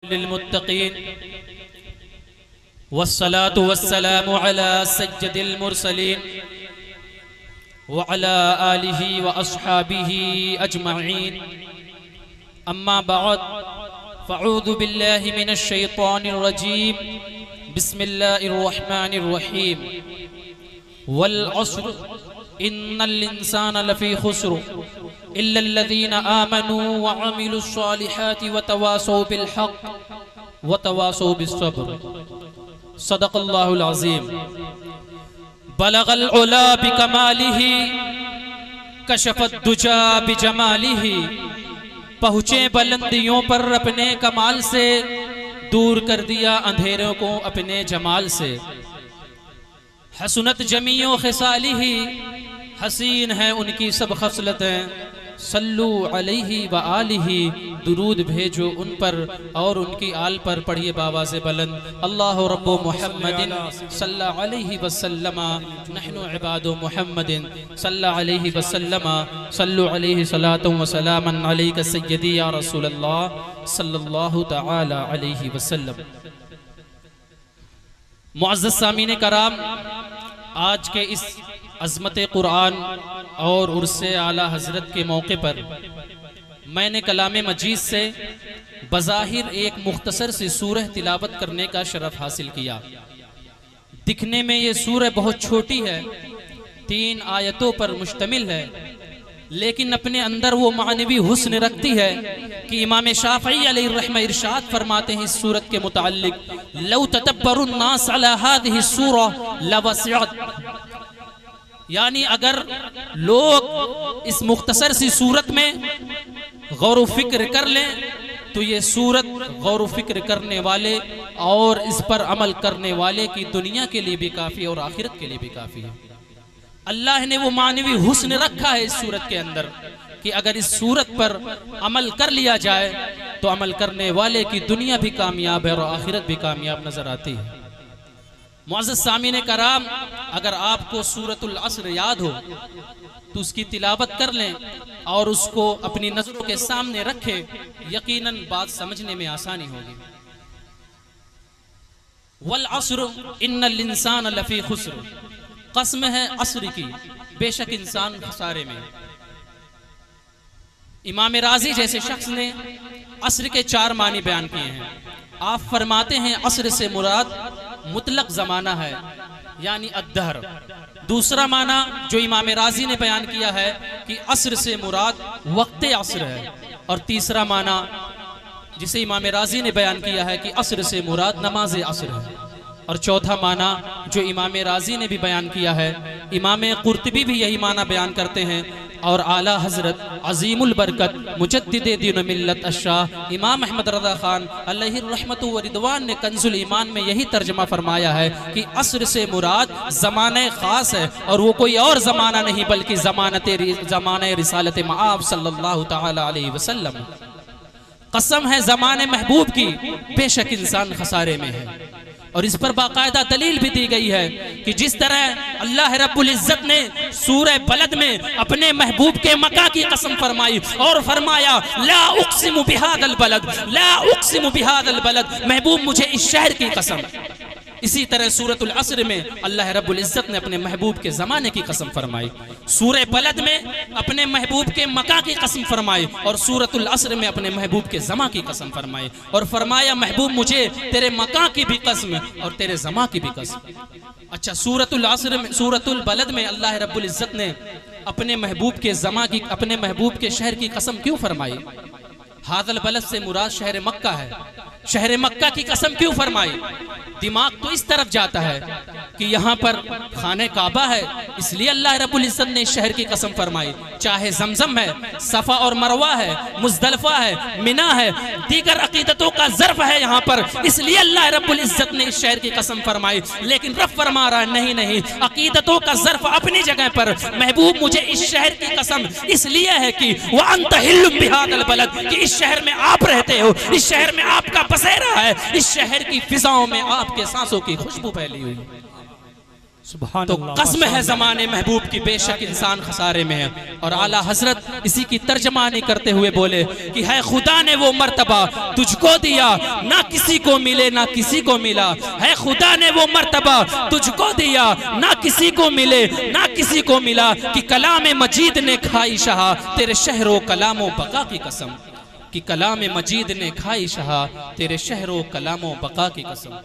लिल्मुत्तकीन वस्सलातु वस्सलामु अला सय्यदिल मुरसलीन व अला आलिहि व अस्हाबिहि अजमईन अम्मा बअद फ़अऊज़ु बिल्लाहि मिनश शैतानिर रजीम बिस्मिल्लाहिर रहमानिर रहीम वल अस्र इन्नल इंसाना लफ़ी खुस्र इल्लल्लज़ीना आमनू व अमिलुस्सॉलिहाति व तवासौ बिल हक़ व तवासौ बिस्सब्र। सदक़ल्लाहुल अज़ीम। बलगल उला बिकमालिही कशफत दुजा बिजमालिही। पहुँचे बुलंदियों पर अपने कमाल से, दूर कर दिया अंधेरों को अपने जमाल से। हसनत जमीओ खिसालिही, हसीन है उनकी सब खसलतें। सल्लु अलैहि व आलिही, दुरूद भेजो उन पर और उनकी आल पर। पढ़िए बाबा से बुलंद अल्लाहु रब्बु मुहम्मदिन सल्लल्लाहु अलैहि वसल्लम नहनु इबादु मुहम्मदिन सल्लल्लाहु अलैहि वसल्लम सल्लु अलैहि सलातु व सलामन अलैका सय्यदी या रसूल अल्लाह सल्लल्लाहु तआला अलैहि वसल्लम। मुअज़्ज़ज़ सामीन कराम, आज के इस अज़मत कुरान और उर्से आला हज़रत के मौके पर मैंने कलाम मजीद से बज़ाहिर एक मुख्तसर सी सूरह तिलावत करने का शरफ हासिल किया। दिखने में ये सूरह बहुत छोटी है, 3 आयतों पर मुश्तमिल है, लेकिन अपने अंदर वो मानवी हुस्न रखती है कि इमाम शाफ़ई अलैहिर्रहमा इरशाद फरमाते हैं इस सूरत के मुताल्लिक, लौ तदब्बरुन नास अला हाज़िहि सूरह लवसिअत। यानी अगर लोग इस मुख्तसर सी सूरत में गौर फिक्र कर लें तो ये सूरत गौर फिक्र करने वाले और इस पर अमल करने वाले की दुनिया के लिए भी काफ़ी और आखिरत के लिए भी काफ़ी है। अल्लाह ने वो मानवी हुस्न रखा है इस सूरत के अंदर कि अगर इस सूरत पर अमल कर लिया जाए तो अमल करने वाले की दुनिया भी कामयाब है और आखिरत भी कामयाब नजर आती है। मुअज़्ज़ज़ सामीन कराम, अगर आपको सूरतुल अस्र याद हो तो उसकी तिलावत कर लें और उसको अपनी नजरों के सामने रखें, यकीनन बात समझने में आसानी होगी। वल अस्र इन्नल इंसान लफी खुस्र, कसम है अस्र की, बेशक इंसान खसारे में। इमाम राजी जैसे शख्स ने अस्र के 4 मानी बयान किए हैं। आप फरमाते हैं अस्र से मुराद मुतलक ज़माना है, यानी अद्दहर। दूसरा माना जो इमाम राजी ने बयान किया है कि अस्र से मुराद वक्त अस्र है। और तीसरा माना जिसे इमाम राजी ने बयान किया है कि अस्र से मुराद नमाज अस्र है। और चौथा माना जो इमाम राजी ने भी बयान किया है, इमाम कुर्तबी भी यही माना बयान करते हैं। और आला हजरत अजीमुल बरकत मुजद्दिदे दीन मिल्लत अशाह इमाम अहमद रज़ा खान अलैहि रहमतु व रिदवान ने कंजुल ईमान में यही तर्जमा फरमाया है कि अस्र से मुराद ज़माने ख़ास है और वो कोई और ज़माना नहीं बल्कि ज़माने रिसालत मआब सल्लल्लाहु तआला अलैहि वसल्लम। कसम है ज़माने महबूब की, बेशक इंसान खसारे में है। और इस पर बाकायदा दलील भी दी गई है कि जिस तरह अल्लाह रब्बुल इज्जत ने सूरह बलद में अपने महबूब के मका की कसम फरमाई और फरमाया ला उक़सिमु बिहादल बलद, ला उक़सिमु बिहादल बलद, महबूब मुझे इस शहर की कसम। इसी तरह सूरतुल अस्र में अल्लाह रब्बुल इज्जत ने अपने महबूब के ज़माने की कसम फरमाई, सूरह बलद में अपने महबूब के मका की कसम फरमाई और सूरतुल अस्र में अपने महबूब के ज़मा की कसम फरमाई। और फरमाया महबूब मुझे तेरे मका की भी कसम और तेरे ज़मा की भी कसम। अच्छा, सूरतुल अस्र में, सूरतुल बलद में अल्लाह रब्बुल इज्जत ने अपने महबूब के ज़मा की, अपने महबूब के शहर की कसम क्यों फरमाई? हादल बलद से मुराद शहर मक्का है। शहर मक्का की कसम क्यों फरमाई? दिमाग तो इस तरफ जाता है कि यहाँ पर खाने काबा है, इसलिए अल्लाह रब्बुल इज्जत ने इस शहर की कसम फरमाई। चाहे जमजम है, सफ़ा और मरवा है, मुज़दलिफ़ा है, मिना है, दीगर अक़ीदतों का ज़र्फ़ है यहाँ पर, इसलिए अल्लाह रब्बुल इज्जत ने इस शहर की कसम फरमाई। लेकिन रब फरमा रहा नहीं नहीं, अक़ीदतों का ज़र्फ़ अपनी जगह पर। महबूब मुझे इस शहर की कसम इसलिए है कि व अंत हिल्लुम बिहादल बलद, कि इस शहर में आप रहते हो, इस शहर में आपका बसेरा है, इस शहर की फिजाओं में आपके सांसों की खुशबू फैली हुई। तो कसम है ज़माने महबूब की बेशक इंसान खसारे में है। और आला हजरत इसी की तर्जमानी करते हुए बोले कि है खुदा ने वो मर्तबा तुझको दिया ना किसी को मिले ना किसी को मिला, है खुदा ने वो मर्तबा तुझको दिया ना किसी को मिले ना किसी को मिला, कि कलाम मजीद ने खाई शाह तेरे शहरों कलामों बका की कसम, कि कलाम मजीद ने खाई शाह तेरे शहरों कलामों बका की कसम।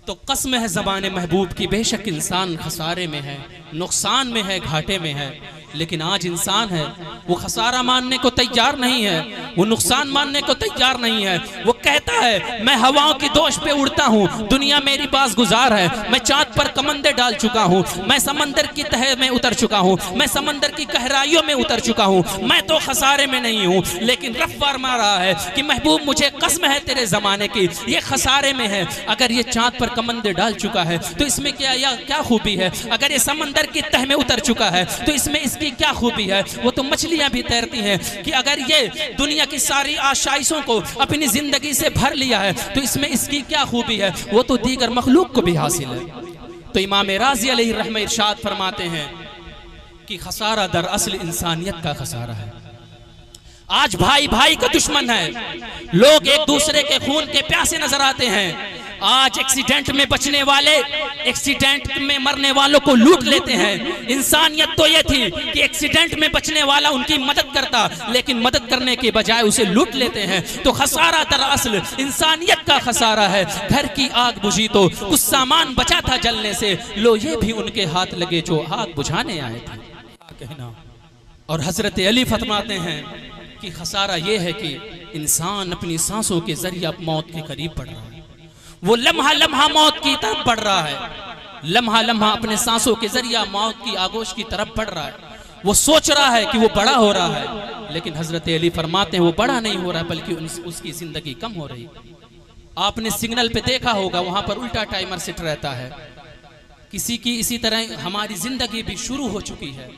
तो कसम है ज़बान महबूब की बेशक इंसान खसारे में है, नुकसान में है, घाटे में है। लेकिन आज इंसान है वो खसारा मानने को तैयार नहीं है, वो नुकसान मानने को तैयार नहीं है। वो कहता है मैं हवाओं की दोष पे उड़ता हूँ, दुनिया मेरी पास गुजार है, मैं चाँद पर कमंदे डाल चुका हूँ, मैं समंदर की तह में उतर चुका हूँ, मैं समंदर की गहराइयों में उतर चुका हूँ, मैं तो खसारे में नहीं हूँ। लेकिन रब फरमा रहा है कि महबूब मुझे कसम है तेरे ज़माने की, ये खसारे में है। अगर ये चाँद पर कमंदे डाल चुका है तो इसमें क्या खूबी है, अगर ये समंदर की तह में उतर चुका है तो इसमें इसकी क्या खूबी है। वो तो मछलियां भी तैरती हैं कि अगर ये दुनिया की सारी आशाइशों को अपनी जिंदगी से भर लिया है तो इसमें इसकी क्या खूबी है, वो तो दीगर मखलूक को भी हासिल है। तो इमाम राज़ी अलैहि रहमह इरशाद फरमाते हैं कि खसारा दरअसल इंसानियत का खसारा है। आज भाई भाई का दुश्मन है, लोग एक दूसरे के खून के प्यासे नजर आते हैं। आज एक्सीडेंट में बचने वाले एक्सीडेंट में मरने वालों को लूट लेते हैं। इंसानियत तो ये थी कि एक्सीडेंट में बचने वाला उनकी मदद करता, लेकिन मदद करने के बजाय उसे लूट लेते हैं। तो खसारा दरअसल इंसानियत का खसारा है। घर की आग बुझी तो कुछ सामान बचा था जलने से, लो ये भी उनके हाथ लगे जो आग बुझाने आए थे। कहना और हजरत अली फरमाते हैं कि खसारा ये है कि इंसान अपनी सांसों के जरिए मौत के करीब बढ़ रहा है, वो लम्हा लम्हा मौत की तरफ बढ़ रहा है, लम्हा लम्हा अपने सांसों के जरिए मौत की आगोश की तरफ बढ़ रहा है। वो सोच रहा है कि वो बड़ा हो रहा है, लेकिन हजरत अली फरमाते हैं वो बड़ा नहीं हो रहा है, बल्कि उसकी जिंदगी कम हो रही। आपने सिग्नल पे देखा होगा वहां पर उल्टा टाइमर सेट रहता है। किसी की इसी तरह हमारी जिंदगी भी शुरू हो चुकी है।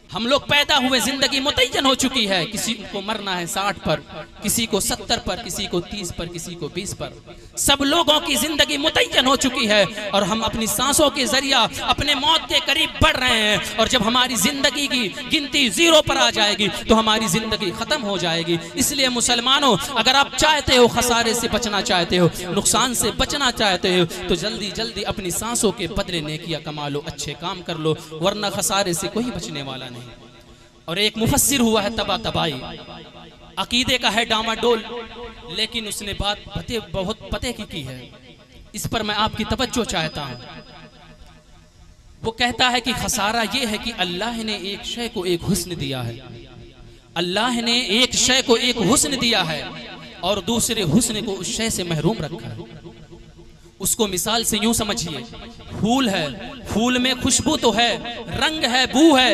हम लोग पैदा हुए जिंदगी मुतय्यन हो चुकी है, किसी को मरना है 60 पर, किसी को 70 पर, किसी को 30 पर, किसी को 20 पर। सब लोगों की जिंदगी मुतय्यन हो चुकी है और हम अपनी सांसों के जरिया अपने मौत के करीब बढ़ रहे हैं। और जब हमारी जिंदगी की गिनती 0 पर आ जाएगी तो हमारी जिंदगी खत्म हो जाएगी। इसलिए मुसलमानों, अगर आप चाहते हो खसारे से बचना चाहते हो, नुकसान से बचना चाहते हो, तो जल्दी जल्दी अपनी सांसों के बदले नेकियां कमा लो, अच्छे काम कर लो, वरना खसारे से कोई बचने वाला नहीं। और एक मुफस्सिर हुआ है तबाही, अकीदे का है डामाडोल, लेकिन उसने बात बहुत पते की है। इस पर मैं आपकी तवज्जो चाहता हूं। वो कहता है कि खसारा ये है कि अल्लाह ने एक शय को एक हुस्न दिया है, अल्लाह ने एक शय को एक हुस्न दिया है और दूसरे हुस्न को उस शय से महरूम रखा है। उसको मिसाल से यूं समझिए, फूल है, फूल में खुशबू तो है, रंग है, बू है,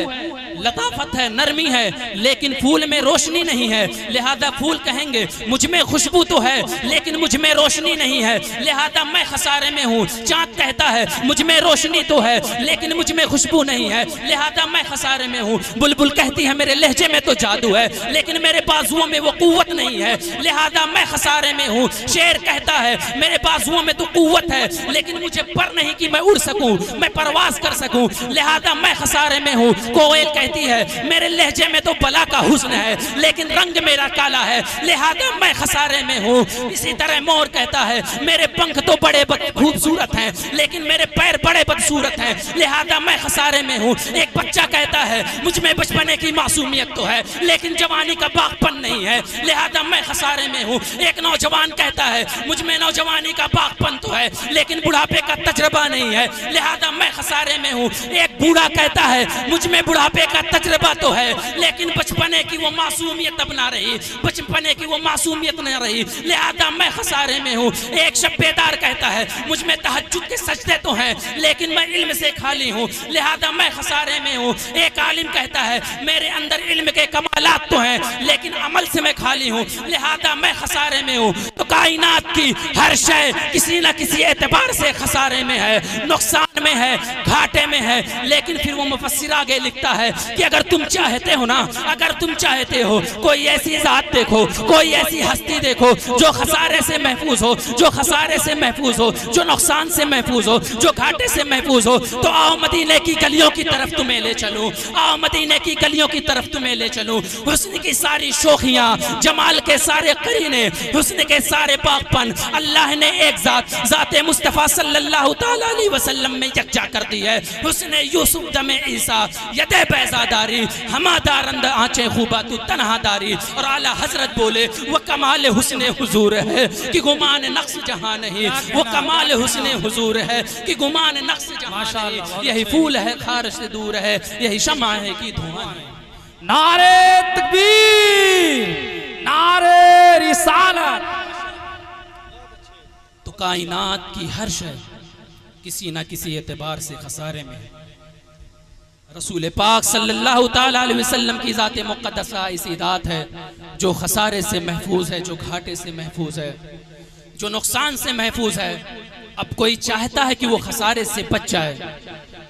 लताफत है, नरमी है, लेकिन फूल में रोशनी नहीं है। लिहाजा फूल कहेंगे मुझ में खुशबू तो है लेकिन मुझ में रोशनी नहीं है, लिहाजा मैं खसारे में हूँ। चाँद कहता है मुझ में रोशनी तो है लेकिन मुझ में खुशबू नहीं है, लिहाजा मैं खसारे में हूँ। बुलबुल कहती है मेरे लहजे में तो जादू है लेकिन मेरे बाजुओं में वो कुव्वत नहीं है, लिहाजा मैं खसारे में हूँ। शेर कहता है मेरे बाजुओं में तो कुव्वत है लेकिन मुझे पर नहीं कि मैं उड़ सकूं, मैं परवाज कर सकूं, लिहाजा मैं खसारे में हूँ। कोयल कहती है मेरे लहजे में तो बला का हुस्न है लेकिन रंग मेरा काला है, लिहाजा मैं खसारे में हूँ। इसी तरह मोर कहता है मेरे पंख तो बड़े खूबसूरत हैं लेकिन मेरे पैर बड़े बदसूरत हैं, लिहाजा मैं खसारे में हूँ। एक बच्चा कहता है मुझ में बचपने की मासूमियत तो है लेकिन जवानी का बागपन नहीं है, लिहाजा मैं खसारे में हूँ। एक नौजवान कहता है मुझ में नौजवानी का बागपन तो है लेकिन बुढ़ापे का तजर्बा नहीं है, लिहाजा मैं खसारे में हूँ। एक बूढ़ा कहता है मुझ में बुढ़ापे का तजर्बा तो है लेकिन बचपने की वो मासूमियत अब ना रही, बचपने की वो मासूमियत न रही, लिहाजा मैं खसारे में हूँ। एक शब्बेदार कहता है मुझ में तहज्जुद के सजदे तो हैं लेकिन मैं इल्म से खाली हूँ, लिहाजा मैं खसारे में हूँ। एक आलिम कहता है मेरे अंदर इल्म के कमालात तो हैं लेकिन अमल से मैं खाली हूँ, लिहाजा मैं खसारे में हूँ। तो कायनात की हर शय किसी न किसी एतबार से खसारे में है, नुकसान में है, घाटे में है। लेकिन फिर वो मुफस्सिर आगे लिखता है कि अगर तुम चाहते हो ना, अगर तुम चाहते हो कोई ऐसी जात देखो, कोई ऐसी हस्ती देखो जो खसारे से महफूज हो, जो खसारे से महफूज हो, जो नुकसान से महफूज हो, जो घाटे से महफूज हो, तो आओ मदीने की गलियों की तरफ तुम्हें ले चलूं, आओ मदीने की गलियों की तरफ तुम्हें ले चलूं। हुस्न की सारी शोखियां, जमाल के सारे करीने, हुस्न के सारे पाकपन अल्लाह ने एक जाते मुस्तफ़ा सल्लल्लाहु तआला अलैहि वसल्लम में यकजा कर दी है। हुस्न यूसुफ दमे ईसा यदे बैज़ादारी हमादारंद आंखें खूबातु तन्हादारी। और आला हजरत बोले वो कमाल हुस्न हुजूर है कि गुमान नक्श जहां नहीं, वो कमाल हुस्न हुजूर है कि गुमान नक्श जहां नहीं। यही फूल है खार से दूर है, यही शमा है कि धुआं है। नारे तकबीर, नारे रिसालत। तो कायनात की हर शय किसी ना किसी एतबार से खसारे में है। रसूल पाक सल्लल्लाहु ताला अलैहि वसल्लम की ज़ात मुक़द्दसा ऐसी ज़ात है जो खसारे से महफूज है, जो घाटे से महफूज है, जो नुकसान से महफूज है। अब कोई चाहता है कि वो खसारे से बच जाए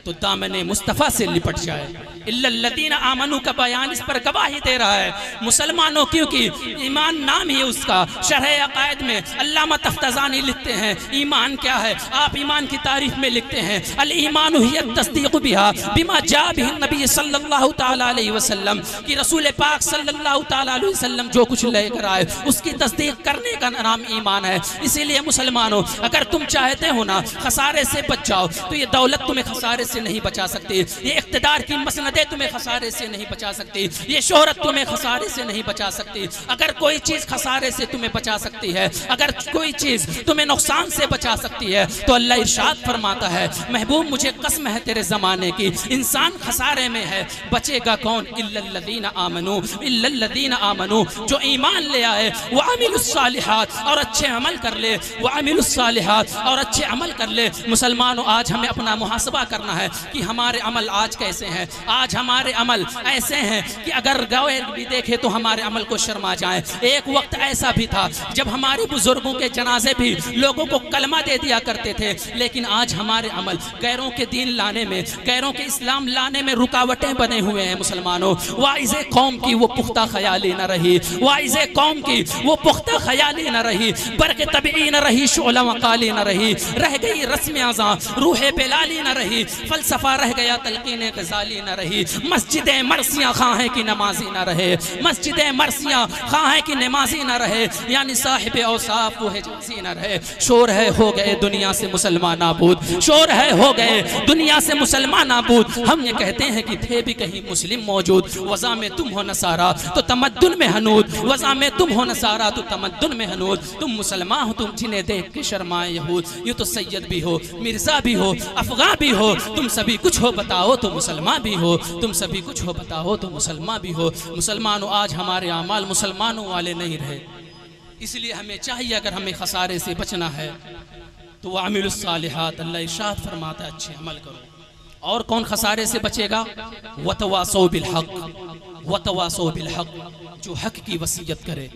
तो दामने मुस्तफ़ा से लिपट जाए। इल्लल्लज़ीना आमनू का बयान इस पर गवाही दे रहा है मुसलमानों, क्योंकि ईमान नाम ही उसका। शरह अक़ायद में अल्लामा तफ्ताज़ानी लिखते हैं ईमान क्या है, आप ईमान की तारीफ में लिखते हैं अल ईमानु हिय तस्दीक़ु बिहा बिमा जा बिही नबी सल्लल्लाहु तआला अलैहि वसल्लम, कि रसूल पाक सल्लल्लाहु तआला अलैहि वसल्लम जो कुछ लेकर आए उसकी तस्दीक करने का नाम ईमान है। इसीलिए मुसलमानों, अगर तुम चाहते हो ना खसारे से बच जाओ, तो ये दौलत तुम्हें खसारे से नहीं बचा सकती, ये इख्तिदार की मसनदें तुम्हें खसारे से नहीं बचा सकती, ये शोहरत तुम्हें खसारे से नहीं बचा सकती। अगर कोई चीज़ खसारे से तुम्हें बचा सकती है, अगर कोई चीज़ तुम्हें नुकसान से बचा सकती है, तो अल्लाह इरशाद फरमाता है महबूब मुझे कसम है तेरे ज़माने की, इंसान खसारे में है, बचेगा कौन? इल्लल्लज़ीना आमनू, इल्लल्लज़ीना आमनू, जो ईमान ले आए, वो अमीलुस्सालिहात और अच्छे अमल कर ले, वो अमीलुस्सालिहात और अच्छे अमल कर ले। मुसलमानों, आज हमें अपना मुहासबा करना है कि हमारे अमल आज कैसे हैं। आज हमारे अमल ऐसे हैं कि अगर गैर भी देखे तो हमारे अमल को शर्मा जाए। एक वक्त ऐसा भी था जब हमारे बुजुर्गों के जनाजे भी लोगों को कलमा दे दिया करते थे, लेकिन आज हमारे अमल गैरों के दीन लाने में, गैरों के इस्लाम लाने में रुकावटें बने हुए हैं। मुसलमानों, वाइज़े कौम की वो पुख्ता ख्याली न रही, वाइज़े कौम की वो पुख्ता ख्याली न रही, बरक़े तबई न रही, शोला वकाली न रही, रह गई रस्म आज़ां, रूहे बेलाली न रही, फलसफा रह गया, तलकीन गज़ाली न रही, मस्जिदें मरसियाँ खां हैं कि नमाजी न रहे, मस्जिदें मरसियाँ खां हैं कि नमाजी न रहे, यानी साहिब औसाफ वो हिजाज़ी न रहे। शोर है हो गए दुनिया से मुसलमान नाबूद, शोर है हो गए दुनिया से मुसलमान नाबूद। हम ये कहते हैं कि थे भी कहीं मुस्लिम मौजूद, वज़ा में तुम हो नसारा तो तमद्दुन में हनूद, वज़ा में तुम हो नसारा तो तमद्दुन में हनूद। तुम मुसलमान हो, तुम जिन्हें देख के शर्माए यहूद, यूँ तो सैयद भी हो, मिर्ज़ा भी हो, अफ़गां भी हो, तुम सभी कुछ हो बताओ तो मुसलमान भी हो, तुम सभी कुछ हो बताओ तो मुसलमान भी हो। मुसलमानों, आज हमारे आमाल मुसलमानों वाले नहीं रहे, इसलिए हमें चाहिए अगर हमें खसारे से बचना है तो वामिलुस्सालिहात, अल्लाह इरशाद फरमाता है अच्छे अमल करो। और कौन खसारे से बचेगा? वतवासौ बिल हक, वतवासौ बिल हक, जो हक की वसीयत करे।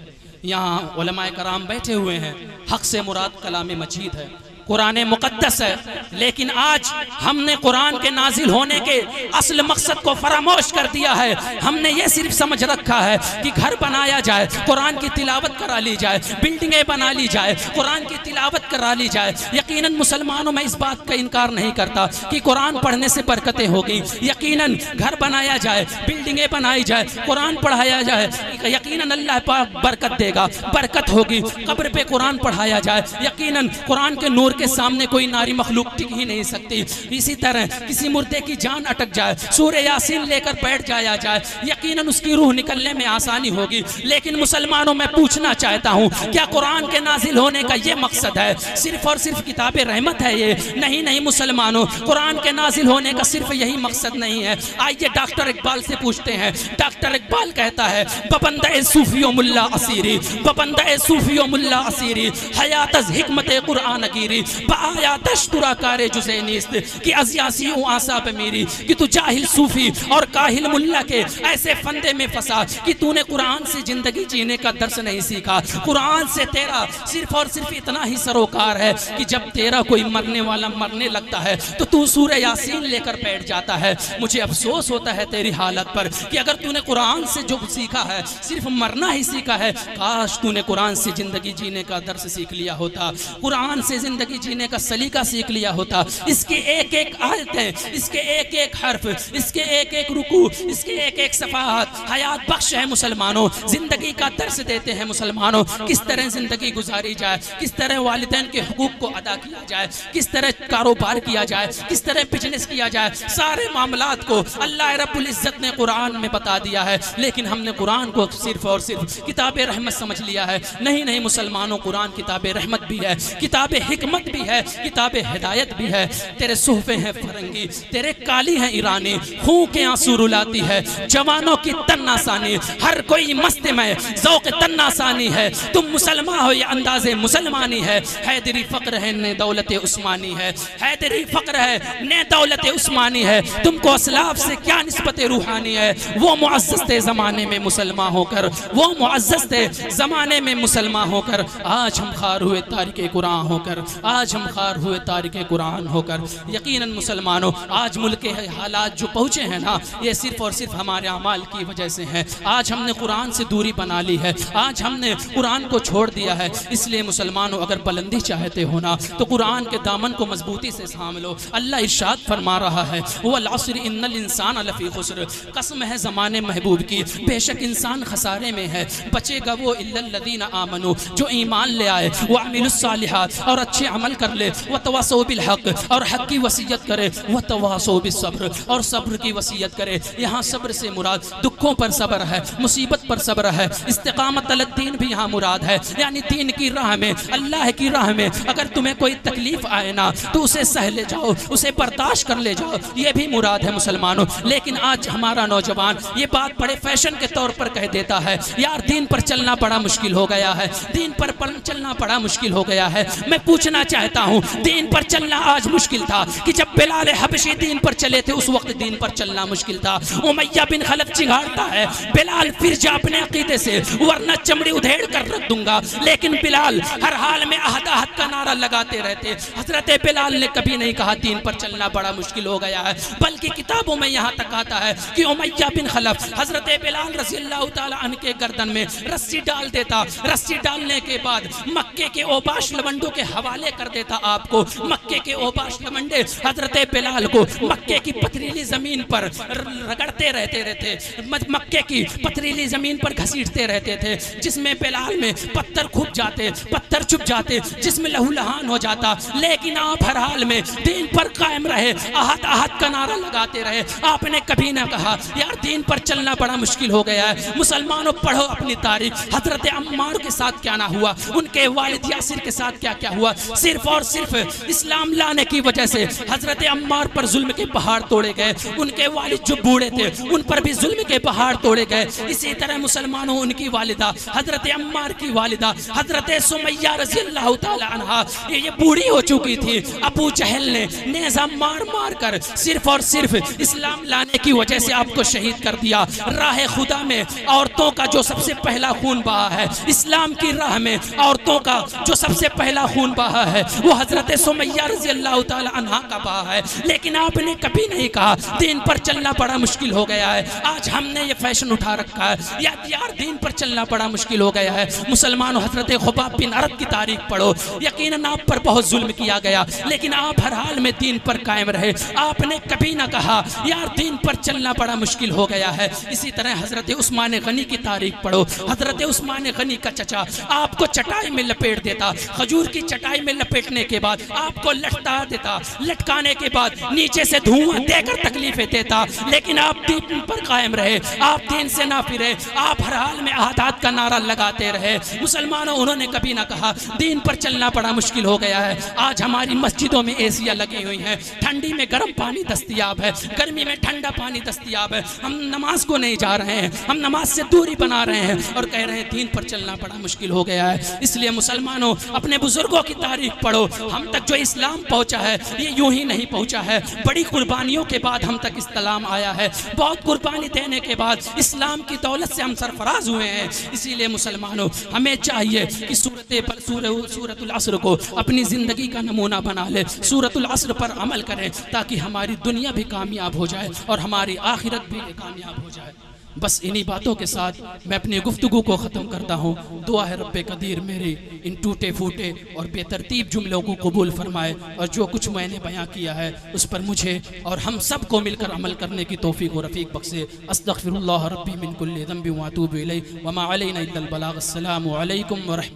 यहाँ उलमाए कराम बैठे हुए हैं, हक से मुराद कलाम मजीद है, कुरान मुक़द्दस है, लेकिन आज हमने कुरान के नाजिल होने के असल मकसद को फरामोश कर दिया है। हमने ये सिर्फ समझ रखा है कि घर बनाया जाए, कुरान की तिलावत करा ली जाए, बिल्डिंगें बना ली जाए, कुरान की तिलावत करा ली जाए। यकीनन मुसलमानों, मैं इस बात का इनकार नहीं करता कि कुरान पढ़ने से बरकतें होगी। यकीनन घर बनाया जाए, बिल्डिंगें बनाई जाए, कुरान पढ़ाया जाए, यकीनन अल्लाह पाक बरकत देगा, बरकत होगी। कब्र पे कुरान पढ़ाया जाए, यकीनन कुरान के नूर के सामने कोई नारी मखलूक टिक ही नहीं सकती। इसी तरह किसी मुर्दे की जान अटक जाए, सूरह यासीन लेकर बैठ जाया जाए, यकीनन उसकी रूह निकलने में आसानी होगी। लेकिन मुसलमानों, मैं पूछना चाहता हूँ, क्या कुरान के नाजिल होने का ये मकसद है? सिर्फ और सिर्फ किताब रहमत है ये? नहीं नहीं मुसलमानों, कुरान के नाजिल होने का सिर्फ यही मकसद नहीं है। आइए डॉक्टर इकबाल से पूछते हैं। डॉक्टर इकबाल कहता है बबंदे सूफियो मुल्ला असीरी, बबंदे सूफियो मुल्ला असीरी, हयात हिकमत कुरान गिरी, बाया दशतुरा कारे जुसे नीस्त कि अज़ियासी हूँ आसाब मेरी कि तू जाहिल सूफी और काहिल मुल्ला के ऐसे फंदे में फंसा कि तूने कुरान से जिंदगी जीने का दर्स नहीं सीखा। कुरान से तेरा सिर्फ और सिर्फ इतना ही सरोकार है कि जब तेरा कोई मरने वाला मरने लगता है तो तू सूरह यासीन लेकर बैठ जाता है। मुझे अफसोस होता है तेरी हालत पर कि अगर तूने कुरान से जो सीखा है सिर्फ मरना ही सीखा है, काश तूने कुरान से जिंदगी जीने का दर्स सीख लिया होता, कुरान से जिंदगी जीने का सलीका सीख लिया होता। इसके एक एक आयतें, इसके एक एक हर्फ, इसके एक एक रुकू, इसके एक एक सफाहत हयात बख्श है मुसलमानों, जिंदगी का दर्स देते हैं मुसलमानों। किस तरह जिंदगी गुजारी जाए, किस तरह वालिदैन के हुकूक को अदा किया जाए, किस तरह कारोबार किया जाए, किस तरह बिजनेस किया जाए, सारे मामलात को अल्लाह रब्बुल इज्जत ने कुरान में बता दिया है। लेकिन हमने कुरान को सिर्फ और सिर्फ किताब रहमत समझ लिया है। नहीं नहीं मुसलमानों, कुरान किताब रहमत भी है, किताब हिकमत भी है, किताब हिदायत भी है। तेरे सुहफे हैं फरंगी, तेरे काली हैं ईरानी, खून के आंसू रुलाती है जवानों की तन्नासानी, हर कोई मस्त में ज़ौक़ तन्नासानी है। तुम मुसलमान हो ये अंदाज़े मुसलमानी है, हैदरी फ़क्र है ने दौलत उस्मानी है, हैदरी फ़क्र है ने दौलत उस्मानी है। तुमको असलाफ से क्या निस्बत रूहानी है, वो मुअज़्ज़ज़ थे ज़माने में मुसलमान होकर, वो मुअज़्ज़ज़ थे ज़माने में मुसलमान होकर। आज हम खार हुए तारिक कुरान होकर, आज हम खार हुए तारिक कुरान होकर। यकीनन मुसलमानों, आज मुल्क के हालात जो पहुँचे हैं ना, ये सिर्फ और सिर्फ हमारे अमाल की वजह से हैं। आज हमने कुरान से दूरी बना ली है, आज हमने कुरान को छोड़ दिया है। इसलिए मुसलमानों, अगर बुलंदी चाहते हो ना तो कुरान के दामन को मजबूती से थाम लो। अल्लाह इरशाद फरमा रहा है, वल अस्र इन्नल इंसान लफी खुस्र, कसम है ज़माने महबूब की, बेशक इंसान खसारे में है। बचेगा वो इल्लल लदीना आमनू, जो ईमान ले आए, वो अमिलुस सालिहात, और अच्छे अमल कर ले, व तवासौ बिल हक, और हक की वसीयत करे, व तवासौ बिस सब्र, और सब्र की वसीयत करे। यहाँ सब्र से मुराद दुखों पर सब्र है, मुसीबत पर सब्र है। इस्तिकामत अल दीन भी यहाँ मुराद है, यानी दीन की राह में, अल्लाह की राह में अगर तुम्हें कोई तकलीफ आए ना तो उसे सह ले जाओ, उसे बर्दाश्त कर ले जाओ, ये भी मुराद है मुसलमानों। लेकिन आज हमारा नौजवान ये बात बड़े फैशन के तौर पर कह देता है, यार दीन पर चलना बड़ा मुश्किल हो गया है, दीन पर चलना बड़ा मुश्किल हो गया है। मैं पूछना चाहता हूँ, दीन पर चलना आज मुश्किल था कि जब बिलाल हबशी दीन पर चले थे उस वक्त दीन पर चलना मुश्किल था। उमैया बिन खलफ चिढ़ाता है, बिलाल फिर जा अपने अकीदे से, वरना चमड़ी उधेड़ कर रख दूंगा। लेकिन बिलाल हर हाल में अहद अहद का नारा लगाते रहते। हजरत बिलाल ने कभी नहीं कहा दीन पर चलना बड़ा मुश्किल हो गया है, बल्कि किताबों में यहाँ तक आता है कि उमैया बिन खलफ हजरत बिलाल रज़ियल्लाहु ताला अन्हु के गर्दन में रस्सी डाल देता, रस्सी डालने के बाद मक्के के ओबाश लवंडों के हवाले कर देता आपको। मक्के के ओबाश लवंडे हजरत बिलाल को मक्के की पथरीली जमीन पर रगड़ते रहते थे, मक्के की पथरीली जमीन पर घसीटते रहते थे, जिसमें बिलाल में पत्थर खुप जाते, पत्थर चुप जाते, जिसमें लहूलहान हो जाता। लेकिन आप हर हाल में दीन पर कायम रहे, अहद अहद का नारा लगाते रहे। आपने कभी ना कहा यार दीन पर चलना बड़ा मुश्किल हो गया है। मुसलमानों, पढ़ो अपनी तारीख, हजरत अम्मार के साथ क्या ना हुआ, उनके वालिद यासिर के साथ क्या क्या हुआ। सिर्फ और सिर्फ इस्लाम लाने की वजह से हजरत अम्मार पर जुल्म के पहाड़ तोड़े गए, उनके वालिद जो बूढ़े थे उन पर भी जुल्म के पहाड़ तोड़े गए। इसी तरह मुसलमानों, उनकी वालिदा हजरत अम्मार की वालिदा हजरत सुमैया रज़ियल्लाहु ताला अन्हा ये बूढ़ी हो चुकी थी। अबू जहल ने नेज़ा मार मार कर सिर्फ और सिर्फ इस्लाम लाने की वजह से आपको शहीद कर दिया। राह खुदा में औरतों का जो सबसे पहला खून बहा है, इस्लाम की राह में औरतों का जो सबसे पहला खून बहा है, वो हजरत सुमैया रज़ियल्लाहु ताला अन्हा का बहा है। लेकिन आपने कभी नहीं कहा दीन पर चलना बड़ा मुश्किल हो गया है। आज हमने ये फैशन उठा रखा है यार दीन पर चलना बड़ा मुश्किल हो गया है। मुसलमानों, हजरत खुबाब बिन अरद की तारीख पढ़ो, यकीनन आप पर बहुत जुल्म किया गया, लेकिन आप हर हाल में दीन पर कायम रहे। आपने कभी ना कहा यार दीन पर चलना बड़ा मुश्किल हो गया है। इसी तरह हजरत उस्मान गनी की तारीख पढ़ो, हजरत उस्मान गनी का चचा आपको चटाई में लपेट देता, खजूर की चटाई में लपेटने के बाद आपको लटका देता, लटकाने के बाद नीचे से धुआं देकर तकलीफें देता, लेकिन आप दीन पर कायम रहे, आप दीन से ना फिरे, आप हर हाल में आदात का नारा लगाते रहे। मुसलमानों, उन्होंने कभी ना कहा दीन पर चलना बड़ा मुश्किल हो गया है। आज हमारी मस्जिदों में एसियां लगी हुई हैं, ठंडी में गर्म पानी दस्तयाब है, गर्मी में ठंडा पानी दस्तयाब है। हम नमाज को नहीं जा रहे हैं, हम नमाज से दूरी बना रहे हैं और कह रहे हैं दीन पर चलना बड़ा मुश्किल हो गया है। इसलिए मुसलमानों, अपने बुजुर्गों की तारीख तक पढ़ो, हम तक जो इस्लाम पहुंचा है ये यूं ही नहीं पहुंचा है, बड़ी कुर्बानियों के बाद हम तक इस्लाम आया है, बहुत कुर्बानी देने के बाद इस्लाम की दौलत से हम सरफराज हुए हैं। इसीलिए मुसलमानों, हमें चाहिए कि सूरतुल असर को अपनी ज़िंदगी का नमूना बना ले, सूरतुल असर पर अमल करें ताकि हमारी दुनिया भी कामयाब हो जाए और हमारी आखिरत भी कामयाब हो जाए। बस इन्हीं बातों के साथ मैं अपनी गुफ्तगू को ख़त्म करता हूँ। दुआ है रब्बे कदीर मेरे इन टूटे फूटे और बेतरतीब जुमलों को कबूल फरमाए और जो कुछ मैंने बयां किया है उस पर मुझे और हम सब को मिलकर अमल करने की तौफीक और रफ़ीक बख्शे। अस्तग़फिरुल्लाह रब्बी मिन कुल्लि ज़ंबिन व अतूबु इलैहि व मा अलैना इल्लल बलाग। अस्सलामु अलैकुम व रहमतुल्लाह।